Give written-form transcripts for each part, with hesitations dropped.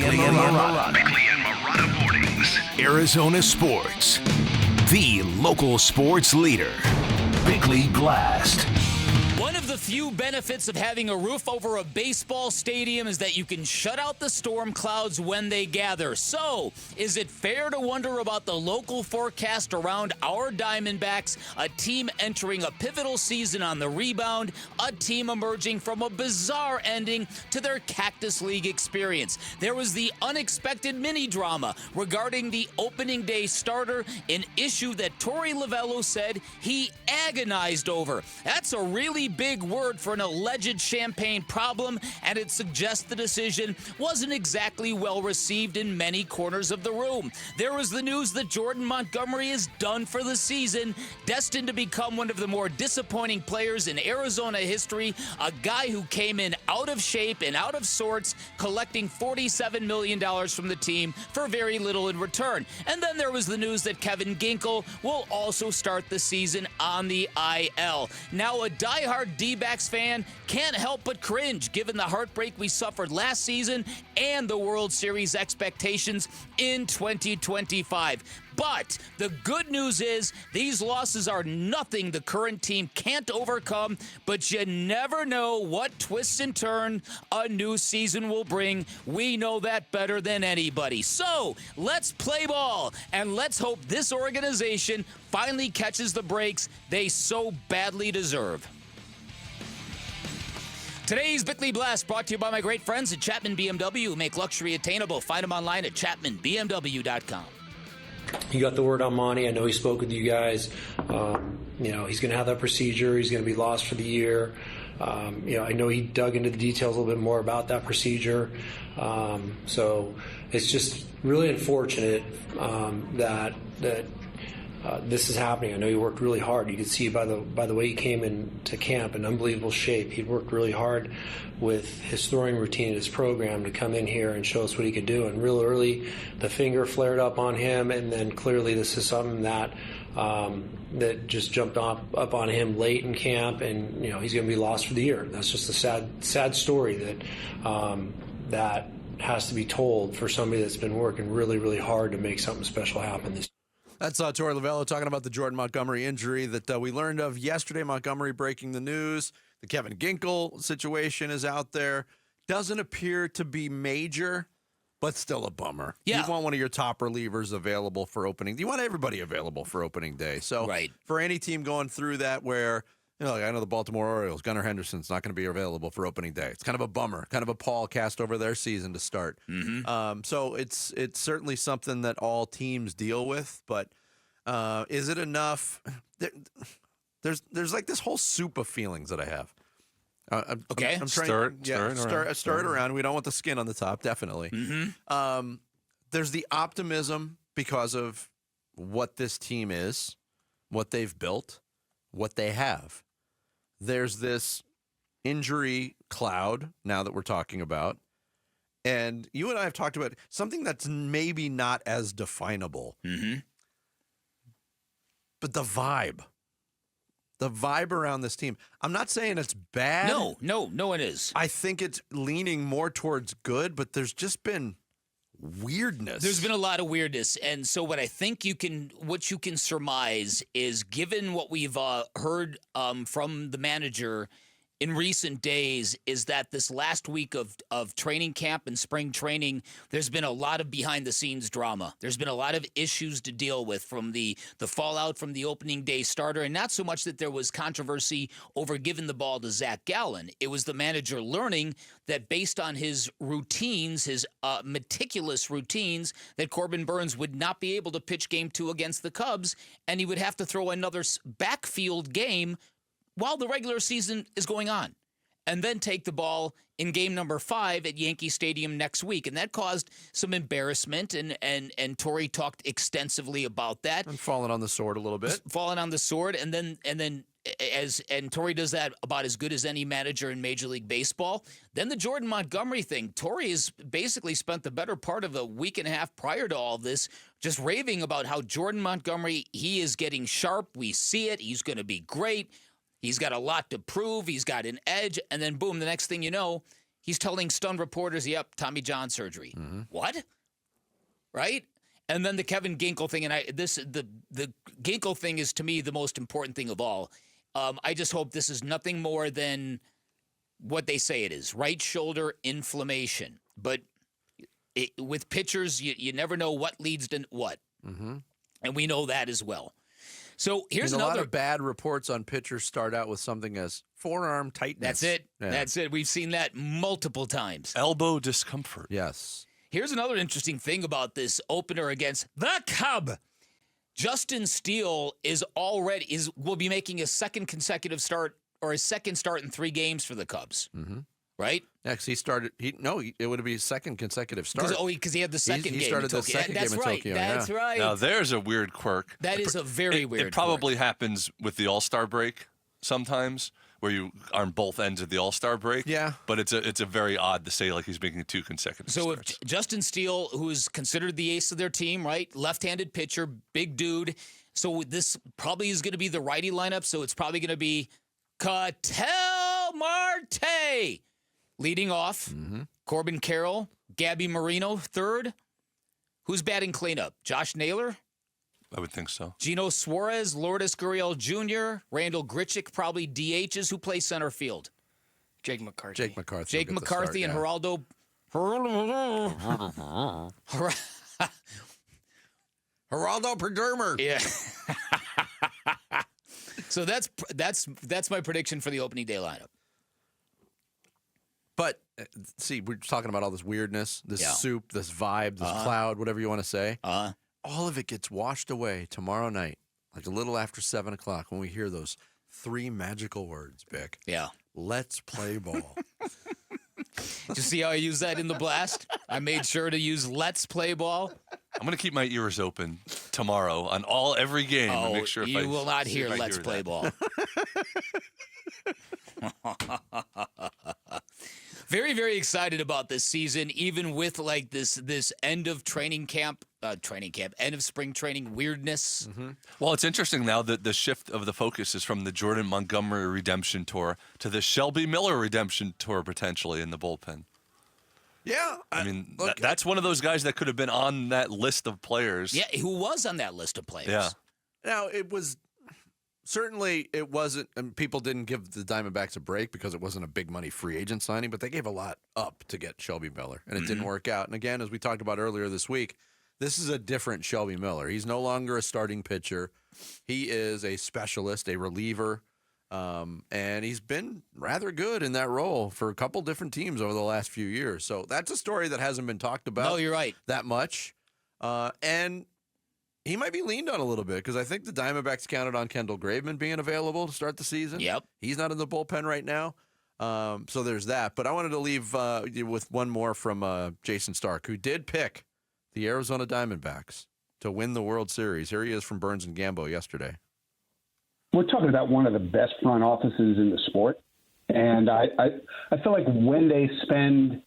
Bickley and Marotta Mornings. Arizona Sports, the local sports leader. Bickley Blast. One of the few benefits of having a roof over a baseball stadium is that you can shut out the storm clouds when they gather. So, is it fair to wonder about the local forecast around our Diamondbacks, a team entering a pivotal season on the rebound, a team emerging from a bizarre ending to their Cactus League experience? There was the unexpected mini-drama regarding the opening day starter, an issue that Torey Lovullo said he agonized over. That's a really big word for an alleged champagne problem, and it suggests the decision wasn't exactly well received in many corners of the room. There was the news that Jordan Montgomery is done for the season, destined to become one of the more disappointing players in Arizona history, a guy who came in out of shape and out of sorts, collecting $47 million from the team for very little in return. And then there was the news that Kevin Ginkel will also start the season on the IL. Now, a diehard D-backs fan can't help but cringe given the heartbreak we suffered last season and the World Series expectations in 2025. But the good news is these losses are nothing the current team can't overcome, but you never know what twists and turns a new season will bring. We know that better than anybody. So let's play ball, and let's hope this organization finally catches the breaks they so badly deserve. Today's Bickley Blast brought to you by my great friends at Chapman BMW, who make luxury attainable. Find them online at chapmanbmw.com. You got the word on Monty. I know he spoke with you guys. He's going to have that procedure. He's going to be lost for the year. I know he dug into the details a little bit more about that procedure. So it's just really unfortunate that this is happening. I know he worked really hard. You could see by the way he came into camp in unbelievable shape. He worked really hard with his throwing routine, his program, to come in here and show us what he could do. And real early, the finger flared up on him, and then clearly this is something that just jumped up on him late in camp, and he's going to be lost for the year. That's just a sad story that has to be told for somebody that's been working really, really hard to make something special happen this year. That's Torey Lovullo talking about the Jordan Montgomery injury that we learned of yesterday. Montgomery breaking the news. The Kevin Ginkel situation is out there. Doesn't appear to be major, but still a bummer. Yeah. You want one of your top relievers available for opening. You want everybody available for opening day. So right. For any team going through that where, I know the Baltimore Orioles, Gunnar Henderson's not going to be available for opening day. It's kind of a bummer, kind of a pall cast over their season to start. Mm-hmm. So it's certainly something that all teams deal with, but is it enough? There's like this whole soup of feelings that I have. I'm trying stir it around. We don't want the skin on the top, definitely. Mm-hmm. There's the optimism because of what this team is, what they've built, what they have. There's this injury cloud now that we're talking about. And you and I have talked about something that's maybe not as definable. Mm-hmm. But the vibe around this team. I'm not saying it's bad. No, it is. I think it's leaning more towards good, but there's just been weirdness. There's been a lot of weirdness, and so what I think what you can surmise is, given what we've heard from the manager in recent days, is that this last week of training camp and spring training, there's been a lot of behind-the-scenes drama. There's been a lot of issues to deal with from the fallout from the opening day starter, and not so much that there was controversy over giving the ball to Zach Gallen. It was the manager learning that based on his routines, his meticulous routines, that Corbin Burnes would not be able to pitch Game 2 against the Cubs, and he would have to throw another backfield game while the regular season is going on, and then take the ball in game number 5 at Yankee Stadium next week. And that caused some embarrassment, and Torey talked extensively about that. And falling on the sword a little bit. Falling on the sword, and then Torey does that about as good as any manager in Major League Baseball. Then the Jordan Montgomery thing. Torey has basically spent the better part of a week and a half prior to all this just raving about how Jordan Montgomery, he is getting sharp. We see it. He's going to be great. He's got a lot to prove. He's got an edge. And then, boom, the next thing you know, he he's telling stunned reporters, "Yep, Tommy John surgery." What? Right? And then the Kevin Ginkel thing, and the Ginkel thing is to me the most important thing of all. I just hope this is nothing more than what they say it is: right shoulder inflammation. But with pitchers, you never know what leads to what, and we know that as well. So here's another. A lot of bad reports on pitchers start out with something as forearm tightness. That's it. Yeah. That's it. We've seen that multiple times. Elbow discomfort. Yes. Here's another interesting thing about this opener against the Cub. Justin Steele will be making a second consecutive start or a second start in 3 games for the Cubs. Right? Yeah, because it would be his second consecutive start. Because he had the second game. He started the second game in Tokyo. That's right. Now, there's a weird quirk. That is a very weird It probably happens with the All-Star break sometimes, where you are on both ends of the All-Star break. Yeah. But it's a very odd to say like he's making 2 consecutive starts. If Justin Steele, who is considered the ace of their team, right? Left-handed pitcher, big dude. So this probably is going to be the righty lineup. So it's probably going to be Ketel Marte leading off. Corbin Carroll, Gabby Marino third. Who's batting cleanup? Josh Naylor? I would think so. Gino Suarez, Lourdes Gurriel Jr., Randall Grichuk, probably DHs. Who plays center field? Jake McCarthy. Jake McCarthy. Jake McCarthy and Geraldo. Geraldo Perdermer. Yeah. So that's my prediction for the opening day lineup. But, see, we're talking about all this weirdness, this soup, this vibe, this cloud, whatever you want to say. All of it gets washed away tomorrow night, like a little after 7 o'clock, when we hear those 3 magical words, Bick. Yeah. Let's play ball. Did you see how I used that in the blast? I made sure to use "Let's play ball." I'm going to keep my ears open tomorrow on every game and make sure you will not hear "Let's play that. ball." Very, very excited about this season, even with like this end of training camp, end of spring training weirdness. Well, it's interesting now that the shift of the focus is from the Jordan Montgomery redemption tour to the Shelby Miller redemption tour potentially in the bullpen. Yeah. I mean, that's one of those guys that could have been on that list of players. Yeah, who was on that list of players. Yeah. Now, certainly it wasn't, and people didn't give the Diamondbacks a break because it wasn't a big money free agent signing, but they gave a lot up to get Shelby Miller, and it didn't work out. And again, as we talked about earlier this week, this is a different Shelby Miller. He's no longer a starting pitcher. He is a specialist, a reliever, and he's been rather good in that role for a couple different teams over the last few years. So that's a story that hasn't been talked about No, you're right. that much. And he might be leaned on a little bit because I think the Diamondbacks counted on Kendall Graveman being available to start the season. Yep. He's not in the bullpen right now. So there's that. But I wanted to leave with one more from Jason Stark, who did pick the Arizona Diamondbacks to win the World Series. Here he is from Burns and Gambo yesterday. We're talking about one of the best front offices in the sport. And I feel like when they spend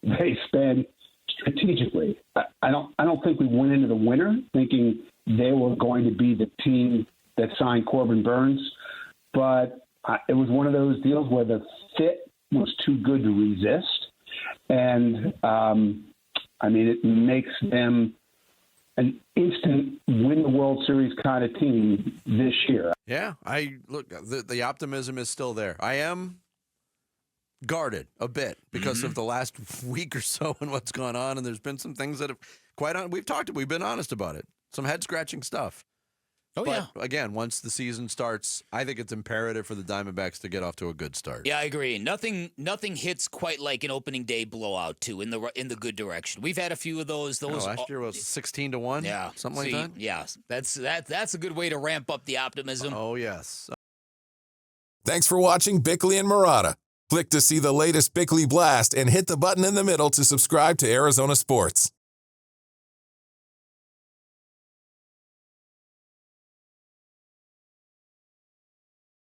strategically. I don't think we went into the winter thinking they were going to be the team that signed Corbin Burns, but it was one of those deals where the fit was too good to resist. And, it makes them an instant win the World Series kind of team this year. Yeah, the optimism is still there. I am guarded a bit because of the last week or so and what's gone on, and there's been some things that have we've been honest about it. Some head-scratching stuff. But again, once the season starts, I think it's imperative for the Diamondbacks to get off to a good start. Yeah, I agree. Nothing hits quite like an opening day blowout too in the good direction. We've had a few of those. Last year was 16-1. Yeah, something like that. Yeah, that's a good way to ramp up the optimism. Oh yes. Thanks for watching Bickley and Marotta. Click to see the latest Bickley Blast and hit the button in the middle to subscribe to Arizona Sports.